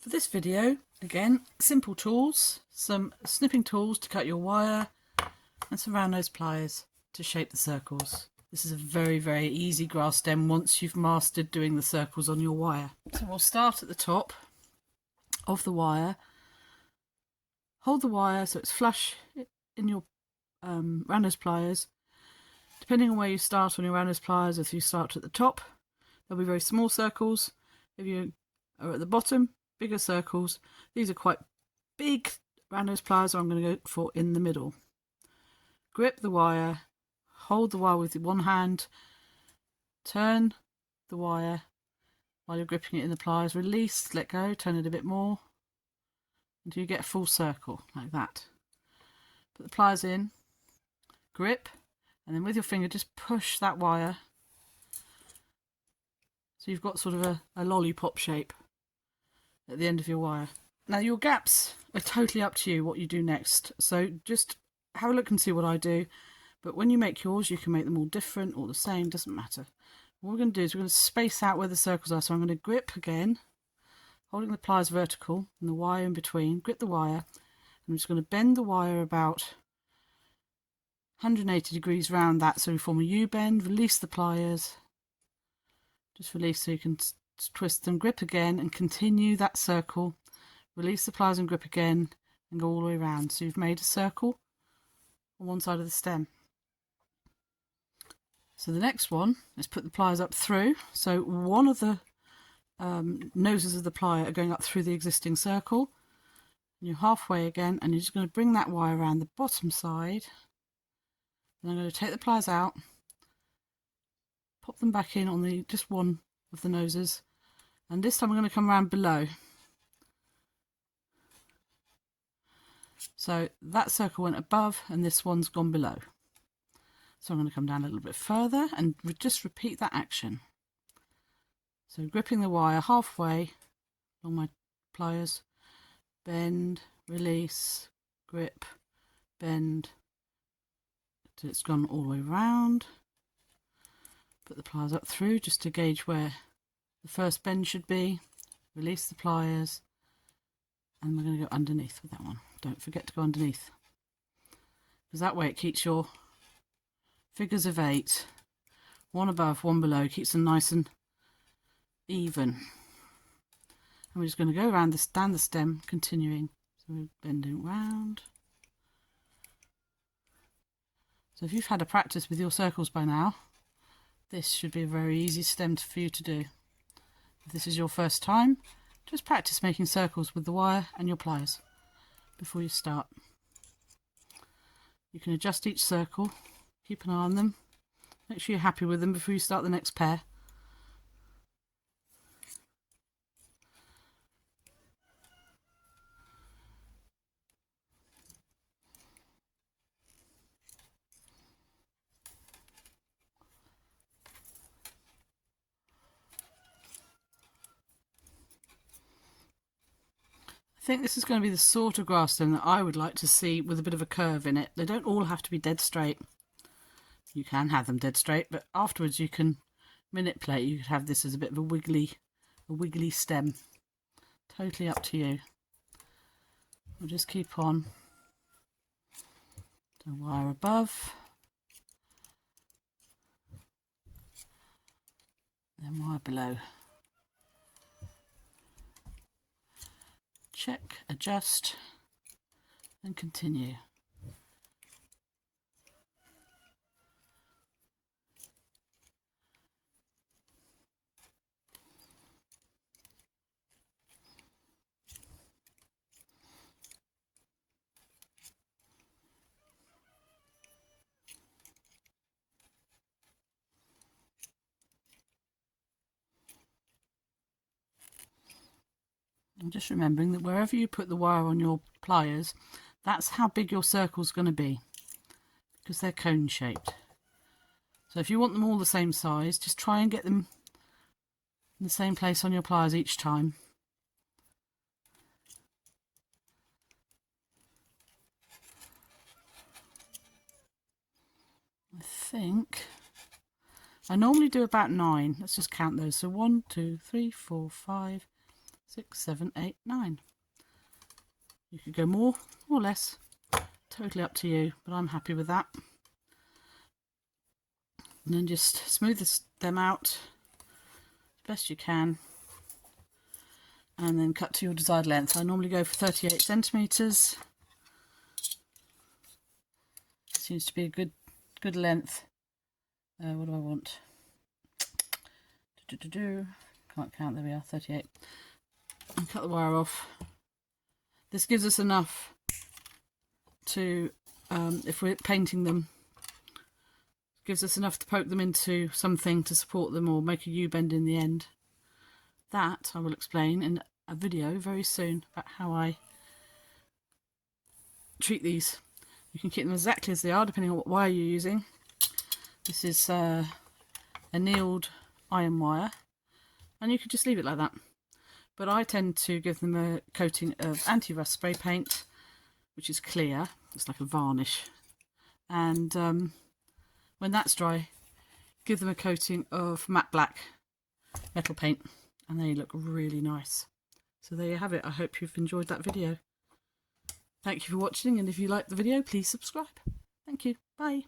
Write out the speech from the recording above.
For this video, again, simple tools, some snipping tools to cut your wire and some round nose pliers to shape the circles. This is a very, very easy grass stem once you've mastered doing the circles on your wire. So we'll start at the top of the wire. Hold the wire so it's flush in your round nose pliers. Depending on where you start on your round nose pliers, if you start at the top, there'll be very small circles. If you are at the bottom, bigger circles. These are quite big round nose pliers, so I'm going to go for in the middle. Grip the wire, hold the wire with one hand, turn the wire while you're gripping it in the pliers, release, let go, turn it a bit more until you get a full circle like that. Put the pliers in, grip, and then with your finger just push that wire so you've got sort of a lollipop shape at the end of your wire. Now your gaps are totally up to you what you do next, so just have a look and see what I do, but when you make yours you can make them all different or the same, doesn't matter. What we're going to do is we're going to space out where the circles are, so I'm going to grip again, holding the pliers vertical and the wire in between, grip the wire, and I'm just going to bend the wire about 180 degrees round that so we form a U-bend, release the pliers, just release so you can twist them, grip again and continue that circle, release the pliers and grip again and go all the way around. So you've made a circle on one side of the stem. So the next one is put the pliers up through, so one of the noses of the plier are going up through the existing circle, and you're halfway again and you're just going to bring that wire around the bottom side. Then I'm going to take the pliers out, pop them back in on the just one of the noses, and this time I'm going to come around below. So that circle went above and this one's gone below. So I'm going to come down a little bit further and just repeat that action. So gripping the wire halfway along my pliers, bend, release, grip, bend, till it's gone all the way around. Put the pliers up through just to gauge where the first bend should be, release the pliers, and we're going to go underneath with that one. Don't forget to go underneath, because that way it keeps your figures of 8, one above, one below, keeps them nice and even. And we're just going to go around this, down the stem, continuing. So we're bending round. So if you've had a practice with your circles by now, this should be a very easy stem for you to do. If this is your first time, just practice making circles with the wire and your pliers before you start. You can adjust each circle, keep an eye on them, make sure you're happy with them before you start the next pair. I think this is going to be the sort of grass stem that I would like to see with a bit of a curve in it. They don't all have to be dead straight. You can have them dead straight, but afterwards you can manipulate. You could have this as a bit of a wiggly stem. Totally up to you. We'll just keep on. The wire above. Then wire below. Check, adjust, and continue. And just remembering that wherever you put the wire on your pliers, that's how big your circle's going to be, because they're cone shaped. So if you want them all the same size, just try and get them in the same place on your pliers each time. I normally do about 9. Let's just count those. So 1, 2, 3, 4, 5, 6, 7, 8, 9. You could go more or less, totally up to you, but I'm happy with that. And then just smooth them out as best you can, and then cut to your desired length. I normally go for 38 centimetres. Seems to be a good length. What do I want? Can't count, there we are, 38. And cut the wire off. This gives us enough to, if we're painting them, gives us enough to poke them into something to support them or make a U-bend in the end. That I will explain in a video very soon about how I treat these. You can keep them exactly as they are depending on what wire you're using. This is a annealed iron wire, and you could just leave it like that. But I tend to give them a coating of anti-rust spray paint, which is clear. It's like a varnish. And when that's dry, give them a coating of matte black metal paint, and they look really nice. So there you have it. I hope you've enjoyed that video. Thank you for watching, and if you liked the video, please subscribe. Thank you. Bye.